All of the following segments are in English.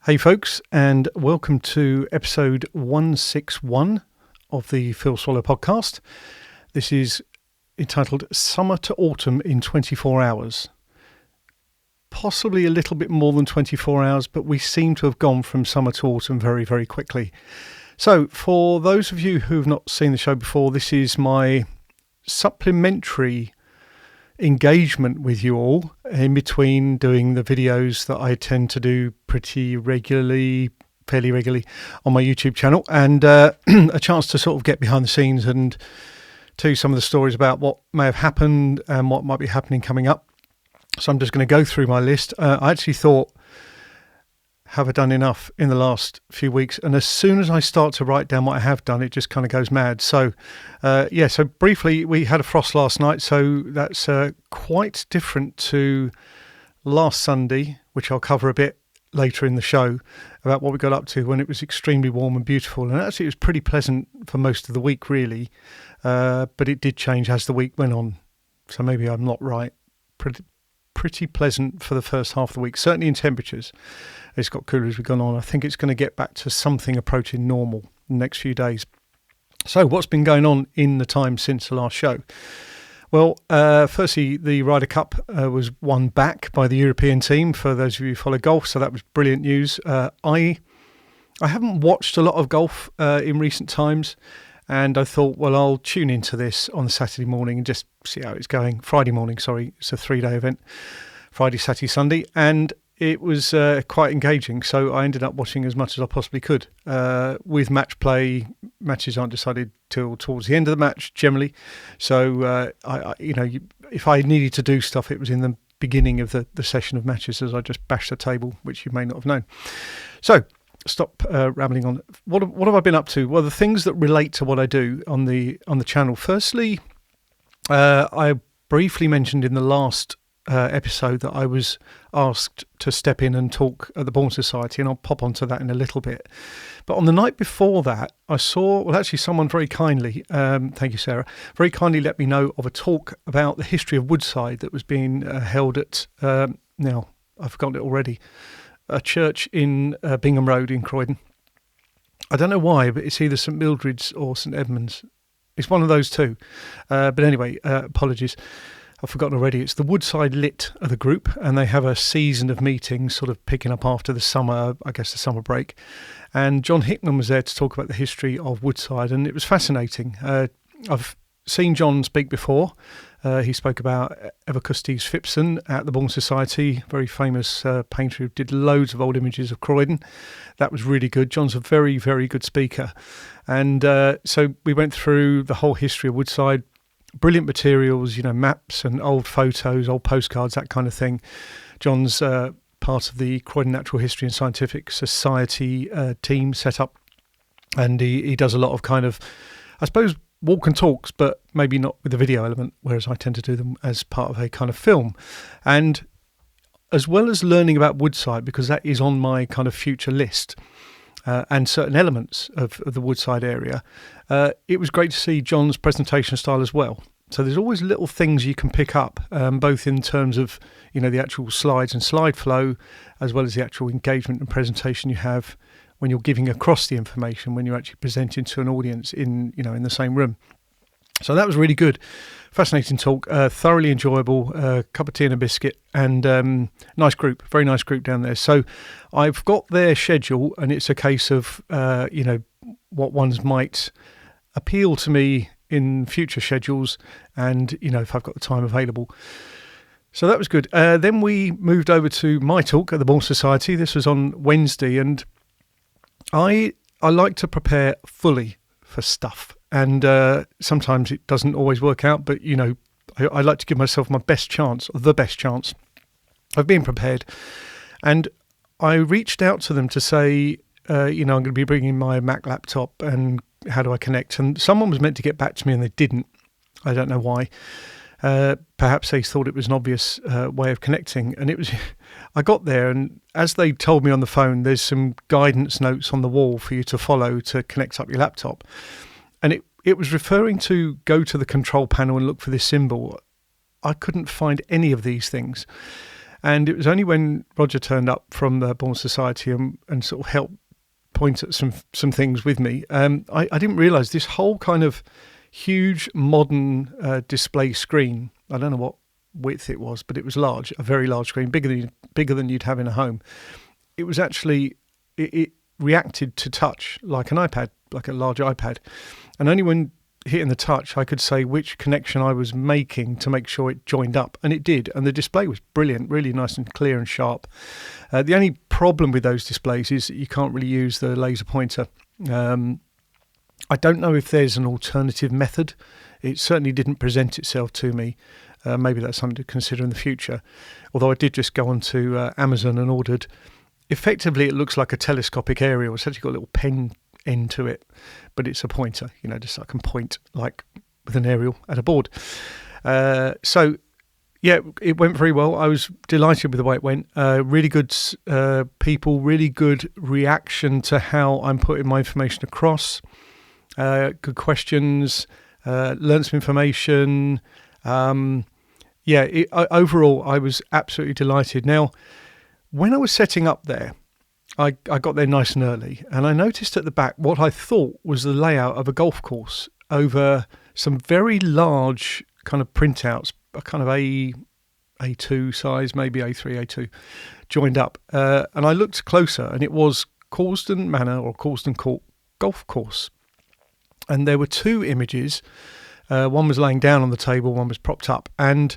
Hey folks, and welcome to episode 161 of the Phil Swallow podcast. This is entitled Summer to Autumn in 24 Hours. Possibly a little bit more than 24 hours, but we seem to have gone from summer to autumn very, very quickly. So for those of you who've not seen the show before, this is my supplementary engagement with you all in between doing the videos that I tend to do fairly regularly on my YouTube channel, and a chance to sort of get behind the scenes and tell you some of the stories about what may have happened and what might be happening coming up. So I'm just going to go through my list. I actually thought, have I done enough in the last few weeks? And as soon as I start to write down what I have done, it just kind of goes mad. So, so briefly, we had a frost last night, so that's quite different to last Sunday, which I'll cover a bit later in the show, about what we got up to when it was extremely warm and beautiful. And actually, it was pretty pleasant for most of the week, really. But it did change as the week went on. So maybe I'm not right. Pretty pleasant for the first half of the week, certainly in temperatures. It's got cooler as we've gone on. I think it's going to get back to something approaching normal in the next few days. So what's been going on in the time since the last show? Well, firstly, the Ryder Cup was won back by the European team, for those of you who follow golf, so that was brilliant news. I haven't watched a lot of golf in recent times, and I thought, well, I'll tune into this on Saturday morning and just see how it's going. Friday morning, sorry, it's a 3-day event, Friday, Saturday, Sunday, and it was quite engaging, so I ended up watching as much as I possibly could. With match play, matches aren't decided till towards the end of the match generally, so if I needed to do stuff, it was in the beginning of the session of matches, as I just bashed the table, which you may not have known. So stop rambling on. What have I been up to? Well, the things that relate to what I do on the channel. Firstly, I briefly mentioned in the last episode that I was asked to step in and talk at the Bourne Society, and I'll pop onto that in a little bit. But on the night before that, I saw, well, actually someone very kindly, thank you, Sarah, very kindly let me know of a talk about the history of Woodside that was being held at, now I've forgotten it already, a church in Bingham Road in Croydon. I don't know why, but it's either St Mildred's or St Edmunds. It's one of those two. But anyway, apologies. I've forgotten already. It's the Woodside Lit of the group, and they have a season of meetings sort of picking up after the summer, I guess the summer break. And John Hickman was there to talk about the history of Woodside, and it was fascinating. I've seen John speak before. He spoke about Evercustes Phipson at the Bourne Society, very famous painter who did loads of old images of Croydon. That was really good. John's a very, very good speaker. And so we went through the whole history of Woodside. Brilliant materials, maps and old photos, old postcards, that kind of thing. John's part of the Croydon Natural History and Scientific Society team set up. And he does a lot of kind of, I suppose, walk and talks, but maybe not with the video element, whereas I tend to do them as part of a kind of film. And as well as learning about Woodside, because that is on my kind of future list, and certain elements of the Woodside area, it was great to see John's presentation style as well. So there's always little things you can pick up, both in terms of the actual slides and slide flow, as well as the actual engagement and presentation you have when you're giving across the information, when you're actually presenting to an audience in the same room. So that was really good. Fascinating talk, thoroughly enjoyable, cup of tea and a biscuit, and nice group, very nice group down there. So I've got their schedule, and it's a case of, what ones might appeal to me in future schedules, and, if I've got the time available. So that was good. Then we moved over to my talk at the Bourne Society. This was on Wednesday, and I like to prepare fully for stuff. And sometimes it doesn't always work out, but, I like to give myself my best chance, or the best chance of being prepared. And I reached out to them to say, I'm going to be bringing my Mac laptop, and how do I connect? And someone was meant to get back to me, and they didn't. I don't know why. Perhaps they thought it was an obvious way of connecting. And it was, I got there, and as they told me on the phone, there's some guidance notes on the wall for you to follow to connect up your laptop. And it was referring to go to the control panel and look for this symbol. I couldn't find any of these things. And it was only when Roger turned up from the Bourne Society and sort of helped point at some things with me. I didn't realise this whole kind of huge modern display screen. I don't know what width it was, but it was large, a very large screen, bigger than you'd have in a home. It was actually it reacted to touch like an iPad, like a large iPad, and only when hitting the touch I could say which connection I was making to make sure it joined up, and it did, and the display was brilliant, really nice and clear and sharp. The only problem with those displays is that you can't really use the laser pointer. I don't know if there's an alternative method. It certainly didn't present itself to me. Maybe that's something to consider in the future, although I did just go onto Amazon and ordered, effectively it looks like a telescopic aerial. It's actually got a little pen end to it, but it's a pointer, just so I can point like with an aerial at a board. So yeah, it went very well. I was delighted with the way it went. Really good people, really good reaction to how I'm putting my information across. Good questions, learned some information. Overall I was absolutely delighted. Now, when I was setting up there, I got there nice and early, and I noticed at the back what I thought was the layout of a golf course over some very large kind of printouts, a kind of A2 size, maybe A3, A2, joined up. And I looked closer, and it was Causden Manor or Causden Court Golf Course. And there were two images. One was laying down on the table, one was propped up. And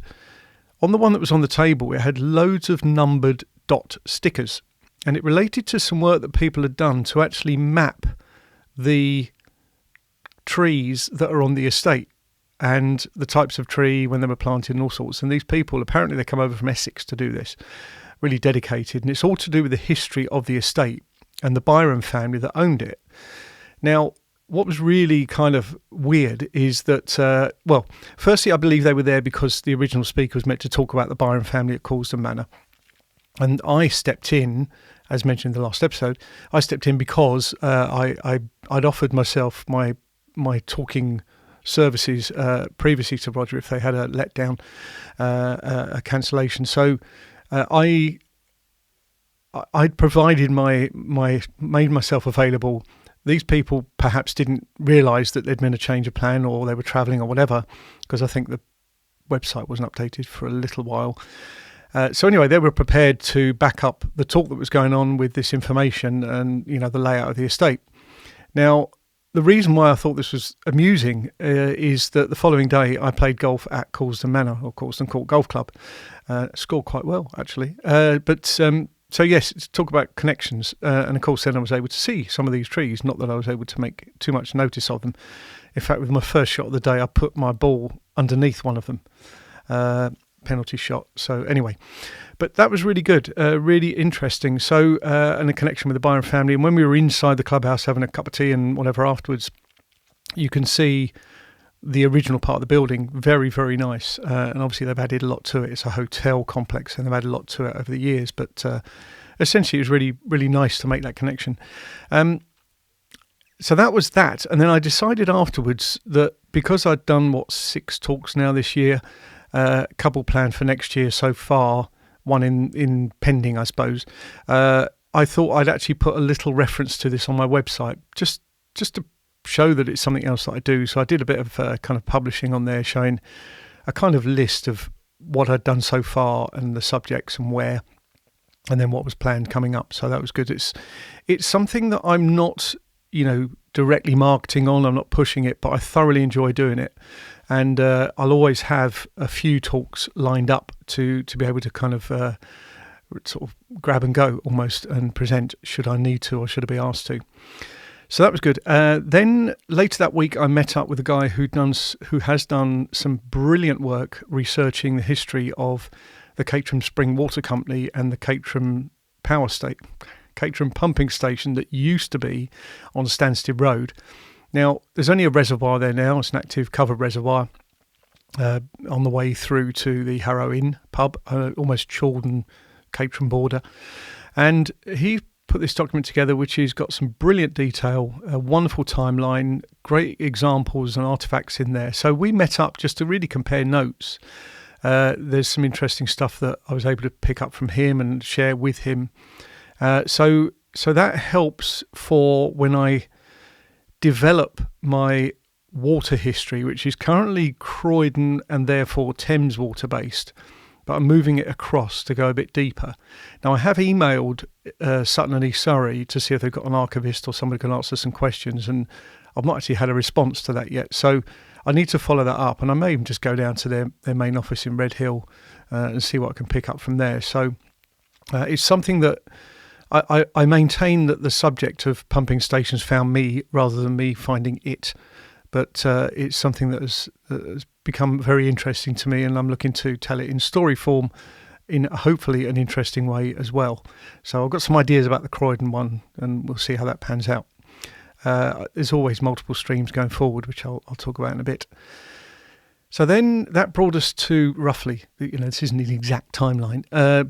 on the one that was on the table, it had loads of numbered dot stickers. And it related to some work that people had done to actually map the trees that are on the estate and the types of tree when they were planted and all sorts. And these people, apparently they come over from Essex to do this, really dedicated. And it's all to do with the history of the estate and the Byron family that owned it. Now, what was really kind of weird is that, firstly, I believe they were there because the original speaker was meant to talk about the Byron family at Causden Manor. And I stepped in, as mentioned in the last episode, because I'd offered myself my talking services previously to Roger if they had a letdown, a cancellation. So I'd provided made myself available. These people perhaps didn't realise that there'd been a change of plan, or they were travelling or whatever, because I think the website wasn't updated for a little while. So anyway, they were prepared to back up the talk that was going on with this information and, the layout of the estate. Now, the reason why I thought this was amusing is that the following day I played golf at Causden Manor, or Causden Court Golf Club. Scored quite well, actually. So yes, to talk about connections. And of course, then I was able to see some of these trees, not that I was able to make too much notice of them. In fact, with my first shot of the day, I put my ball underneath one of them. Penalty shot. So anyway, but that was really good, really interesting. So and a connection with the Byron family. And when we were inside the clubhouse having a cup of tea and whatever afterwards, you can see the original part of the building. Very, very nice. And obviously they've added a lot to it. It's a hotel complex and they've added a lot to it over the years. But essentially it was really, really nice to make that connection. So that was that. And then I decided afterwards that because I'd done 6 talks now this year, a couple planned for next year so far, one in pending, I suppose. I thought I'd actually put a little reference to this on my website, just to show that it's something else that I do. So I did a bit of kind of publishing on there, showing a kind of list of what I'd done so far and the subjects and where, and then what was planned coming up. So that was good. It's something that I'm not, directly marketing on. I'm not pushing it, but I thoroughly enjoy doing it. And I'll always have a few talks lined up to be able to kind of sort of grab and go almost and present should I need to or should I be asked to. So that was good. Then later that week, I met up with a guy who has done some brilliant work researching the history of the Caterham Spring Water Company and the Caterham Caterham pumping station that used to be on Stansted Road. Now, there's only a reservoir there now. It's an active covered reservoir on the way through to the Harrow Inn pub, almost Chorlton, Caterham border. And he put this document together, which has got some brilliant detail, a wonderful timeline, great examples and artefacts in there. So we met up just to really compare notes There's some interesting stuff that I was able to pick up from him and share with him. So that helps for when I develop my water history, which is currently Croydon and therefore Thames water based, but I'm moving it across to go a bit deeper. Now, I have emailed Sutton and East Surrey to see if they've got an archivist or somebody can answer some questions, and I've not actually had a response to that yet. So I need to follow that up, and I may even just go down to their main office in Redhill and see what I can pick up from there. So it's something that I maintain that the subject of pumping stations found me rather than me finding it. But it's something that has become very interesting to me, and I'm looking to tell it in story form in hopefully an interesting way as well. So I've got some ideas about the Croydon one, and we'll see how that pans out. There's always multiple streams going forward, which I'll talk about in a bit. So then that brought us to roughly, this isn't an exact timeline,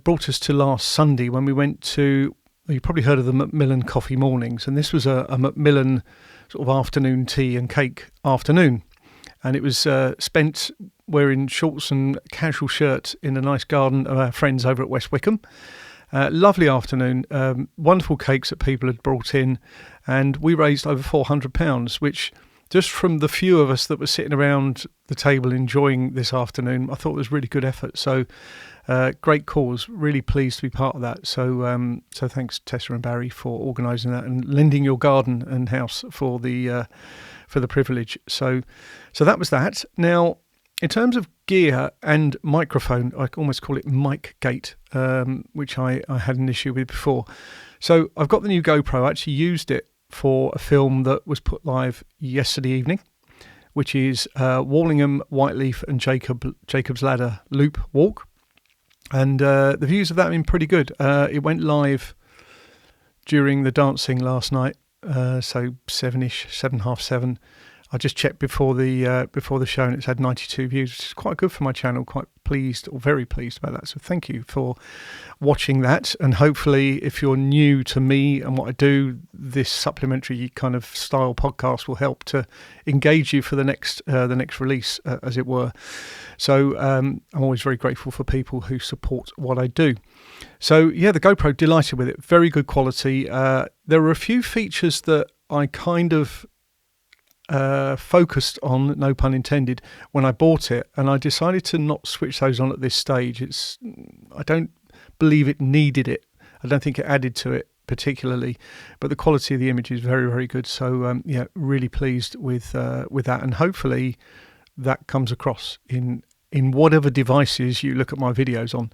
brought us to last Sunday when we went to, you probably heard of the McMillan Coffee Mornings, and this was a McMillan sort of afternoon tea and cake afternoon. And it was spent wearing shorts and casual shirt in a nice garden of our friends over at West Wickham. Lovely afternoon, wonderful cakes that people had brought in, and we raised over £400, which just from the few of us that were sitting around the table enjoying this afternoon, I thought it was really good effort. So great cause, really pleased to be part of that. So thanks Tessa and Barry for organising that and lending your garden and house for the privilege. So that was that. Now, in terms of gear and microphone, I almost call it mic gate, which I had an issue with before. So I've got the new GoPro. I actually used it for a film that was put live yesterday evening, which is Wallingham, Whiteleaf and Jacob's Ladder loop walk. And the views of that have been pretty good. It went live during the dancing last night, so 7-ish, 7, half 7. I just checked before the show, and it's had 92 views, which is quite good for my channel. Quite pleased, or very pleased about that. So thank you for watching that. And hopefully, if you're new to me and what I do, this supplementary kind of style podcast will help to engage you for the next release, as it were. So I'm always very grateful for people who support what I do. So yeah, the GoPro, delighted with it. Very good quality. There were a few features that I kind of focused on, no pun intended, when I bought it, and I decided to not switch those on at this stage. I don't believe it needed it. I don't think it added to it particularly, but the quality of the image is very, very good. So yeah, really pleased with that, and hopefully that comes across in whatever devices you look at my videos on.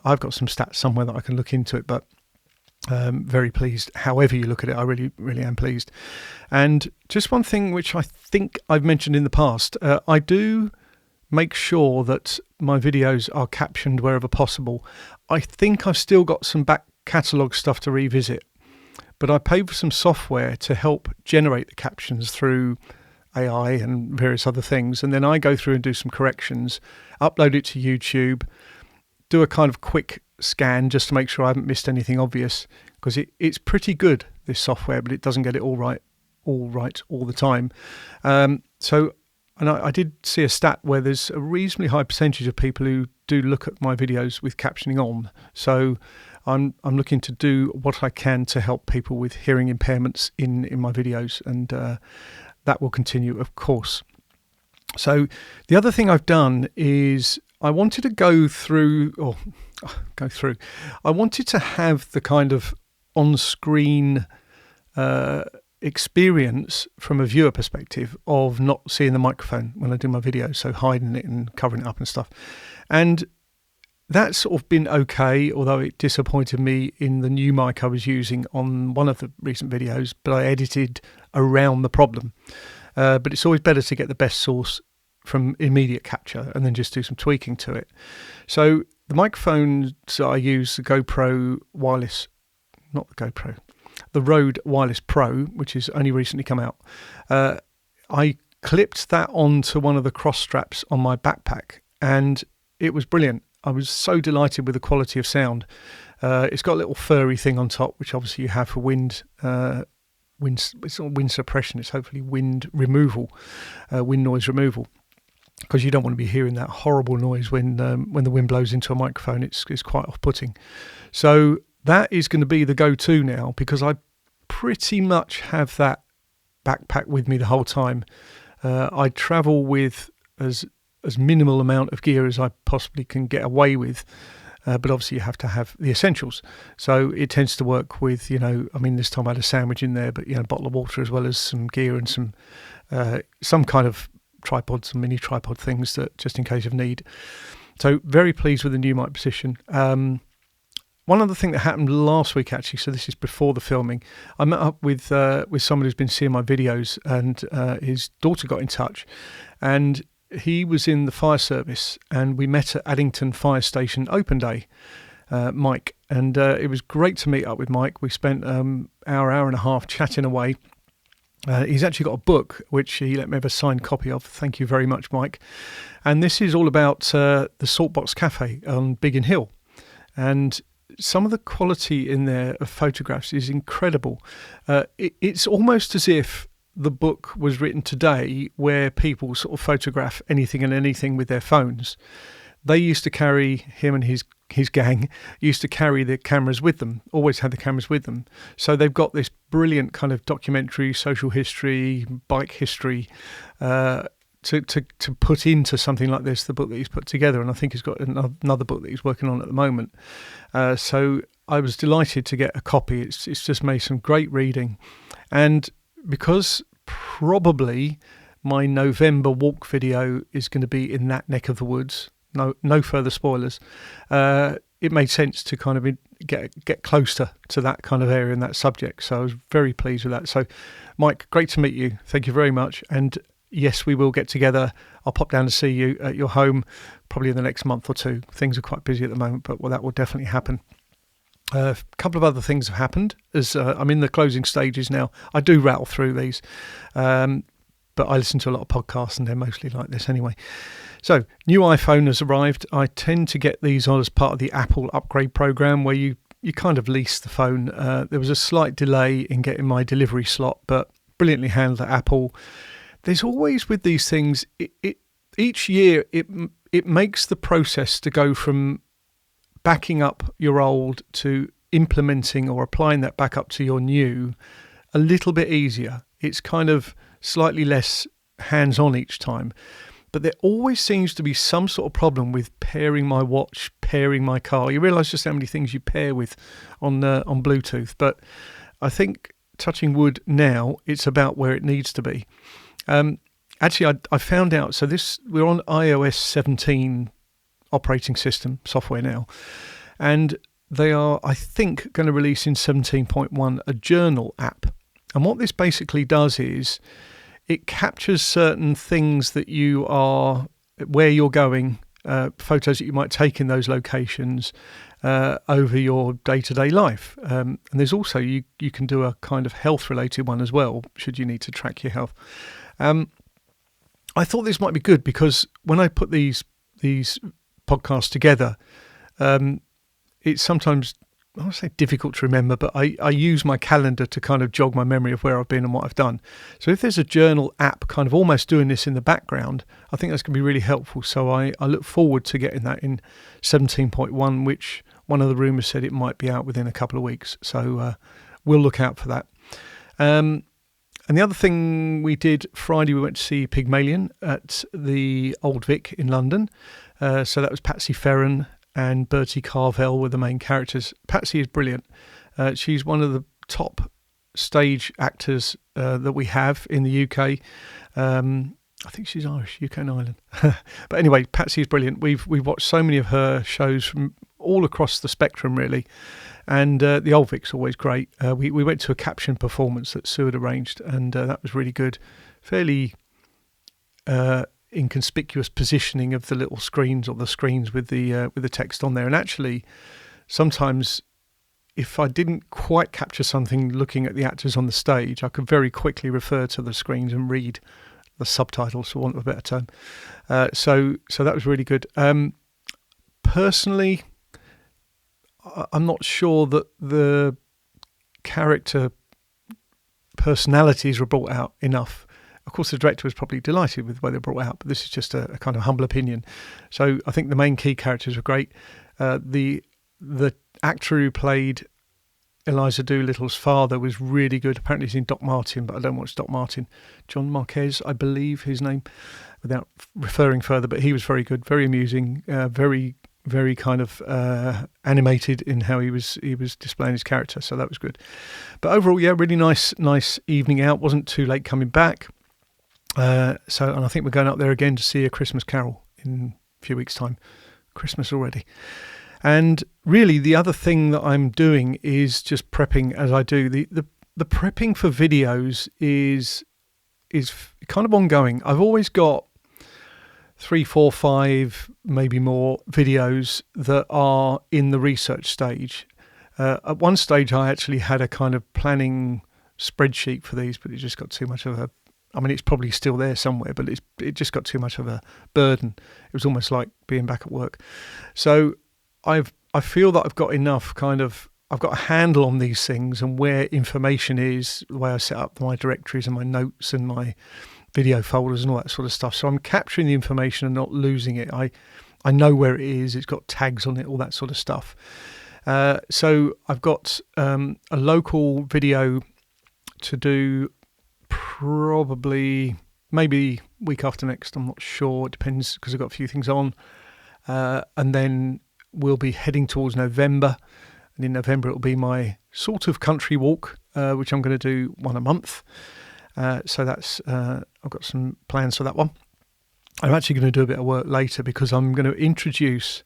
I've got some stats somewhere that I can look into it, but very pleased. However you look at it, I really, really am pleased. And just one thing which I think I've mentioned in the past, I do make sure that my videos are captioned wherever possible. I think I've still got some back catalogue stuff to revisit, but I paid for some software to help generate the captions through AI and various other things, and then I go through and do some corrections, upload it to YouTube, do a kind of quick scan just to make sure I haven't missed anything obvious, because it's pretty good, this software, but it doesn't get it all right all the time. So I did see a stat where there's a reasonably high percentage of people who do look at my videos with captioning on. So I'm looking to do what I can to help people with hearing impairments in my videos, and that will continue, of course. So the other thing I've done is I wanted to I wanted to have the kind of on-screen experience from a viewer perspective of not seeing the microphone when I do my videos, so hiding it and covering it up and stuff. And that's sort of been okay, although it disappointed me in the new mic I was using on one of the recent videos, but I edited around the problem. But it's always better to get the best source from immediate capture and then just do some tweaking to it. So the microphones I use, the GoPro wireless, not the GoPro, the Rode Wireless Pro, which has only recently come out. I clipped that onto one of the cross straps on my backpack, and it was brilliant. I was so delighted with the quality of sound. It's got a little furry thing on top, which obviously you have for wind. It's not wind suppression. It's hopefully wind removal, wind noise removal. because you don't want to be hearing that horrible noise when the wind blows into a microphone. It's quite off-putting. So that is going to be the go-to now, because I pretty much have that backpack with me the whole time. I travel with as minimal amount of gear as I possibly can get away with, but obviously you have to have the essentials. So it tends to work with, this time I had a sandwich in there, but, a bottle of water as well as some gear and some kind of tripod, some mini tripod things that just in case of need. So very pleased with the new mic position. One other thing that happened last week, actually, so this is before the filming, I met up with someone who's been seeing my videos, and his daughter got in touch, and he was in the fire service, and we met at Addington Fire Station Open Day, Mike, and it was great to meet up with Mike. We spent hour and a half chatting away. He's actually got a book which he let me have a signed copy of. Thank you very much, Mike. And this is all about the Saltbox Cafe on Biggin Hill, and some of the quality in there of photographs is incredible. It's almost as if the book was written today, where people sort of photograph anything and anything with their phones. They used to carry, him and his gang used to carry the cameras with them, always had the cameras with them. So they've got this brilliant kind of documentary, social history, bike history, to put into something like this, the book that he's put together. And I think he's got another book that he's working on at the moment. So I was delighted to get a copy. It's just made some great reading. And because probably my November walk video is going to be in that neck of the woods, no further spoilers, it made sense to kind of get closer to that kind of area and that subject. So I was very pleased with that. So Mike, great to meet you. Thank you very much. And yes, we will get together. I'll pop down to see you at your home probably in the next month or two. Things are quite busy at the moment, but that will definitely happen. A couple of other things have happened as I'm in the closing stages now. I do rattle through these, but I listen to a lot of podcasts and they're mostly like this anyway. So, new iPhone has arrived. I tend to get these on as part of the Apple upgrade program, where you kind of lease the phone. There was a slight delay in getting my delivery slot, but brilliantly handled at Apple. There's always with these things, each year it makes the process to go from backing up your old to implementing or applying that back up to your new a little bit easier. It's kind of slightly less hands-on each time. But there always seems to be some sort of problem with pairing my watch, pairing my car. You realise just how many things you pair with on Bluetooth. But I think, touching wood now, it's about where it needs to be. Actually, I found out, so we're on iOS 17 operating system software now, and they are, I think, going to release in 17.1 a journal app. And what this basically does is it captures certain things that you are, where you're going, photos that you might take in those locations over your day-to-day life. And there's also, you can do a kind of health-related one as well, should you need to track your health. I thought this might be good because when I put these podcasts together, it's sometimes, I don't say difficult to remember, but I use my calendar to kind of jog my memory of where I've been and what I've done. So if there's a journal app kind of almost doing this in the background, I think that's going to be really helpful. So I look forward to getting that in 17.1, which one of the rumours said it might be out within a couple of weeks. So we'll look out for that. And the other thing we did Friday, we went to see Pygmalion at the Old Vic in London. So that was Patsy Ferran and Bertie Carvel were the main characters. Patsy is brilliant. She's one of the top stage actors that we have in the UK. I think she's Irish, UK and Ireland. But anyway, Patsy is brilliant. We've watched so many of her shows from all across the spectrum, really. And the Old Vic's always great. We went to a caption performance that Sue had arranged, and that was really good. Fairly inconspicuous positioning of the little screens, or the screens with the text on there. And actually, sometimes if I didn't quite capture something looking at the actors on the stage, I could very quickly refer to the screens and read the subtitles, for want of a better term. So that was really good. Personally, I'm not sure that the character personalities were brought out enough. Of course, the director was probably delighted with the way they brought it out, but this is just a kind of humble opinion. So I think the main key characters were great. The actor who played Eliza Doolittle's father was really good. Apparently he's in Doc Martin, but I don't watch Doc Martin. John Marquez, I believe his name, without referring further, but he was very good, very amusing, very kind of animated in how he was displaying his character, so that was good. But overall, yeah, really nice evening out. Wasn't too late coming back. And I think we're going up there again to see A Christmas Carol in a few weeks' time. Christmas already. And really, the other thing that I'm doing is just prepping as I do. The prepping for videos is kind of ongoing. I've always got 3, 4, 5, maybe more videos that are in the research stage. At one stage, I actually had a kind of planning spreadsheet for these, but it just got too much of a... I mean, it's probably still there somewhere, but it just got too much of a burden. It was almost like being back at work. So I feel that I've got enough I've got a handle on these things and where information is, the way I set up my directories and my notes and my video folders and all that sort of stuff. So I'm capturing the information and not losing it. I know where it is. It's got tags on it, all that sort of stuff. So I've got a local video to do probably maybe week after next. I'm not sure. It depends because I've got a few things on. And then we'll be heading towards November. And in November, it'll be my sort of country walk, which I'm going to do one a month. So that's I've got some plans for that one. I'm actually going to do a bit of work later because I'm going to introduce,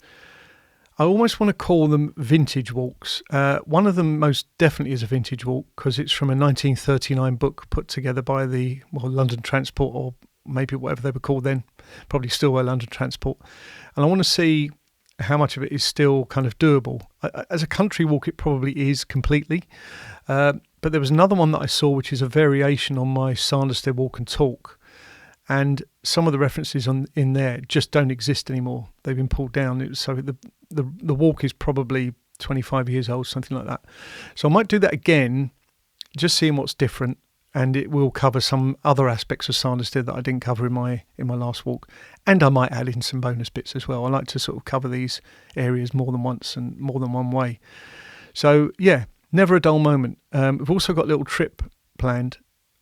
I almost want to call them vintage walks. One of them most definitely is a vintage walk because it's from a 1939 book put together by the London Transport, or maybe whatever they were called then, probably still were London Transport. And I want to see how much of it is still kind of doable. As a country walk, it probably is completely. But there was another one that I saw, which is a variation on my Sanderstead Walk and Talk. And some of the references in there just don't exist anymore. They've been pulled down. So the walk is probably 25 years old, something like that. So I might do that again, just seeing what's different. And it will cover some other aspects of Sanderstead that I didn't cover in my last walk. And I might add in some bonus bits as well. I like to sort of cover these areas more than once and more than one way. So, yeah, never a dull moment. We've also got a little trip planned.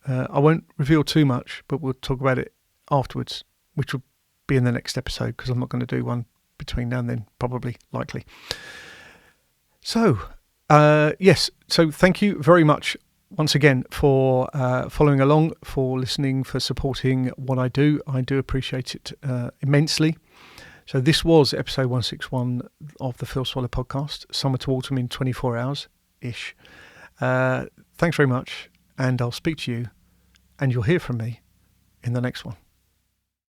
I won't reveal too much, but we'll talk about it afterwards, which will be in the next episode because I'm not going to do one between now and then, probably, likely. So, yes, so thank you very much once again for following along, for listening, for supporting what I do. I do appreciate it immensely. So this was episode 161 of the Phil Swallow podcast, Summer to Autumn in 24 hours-ish. Thanks very much, and I'll speak to you, and you'll hear from me in the next one.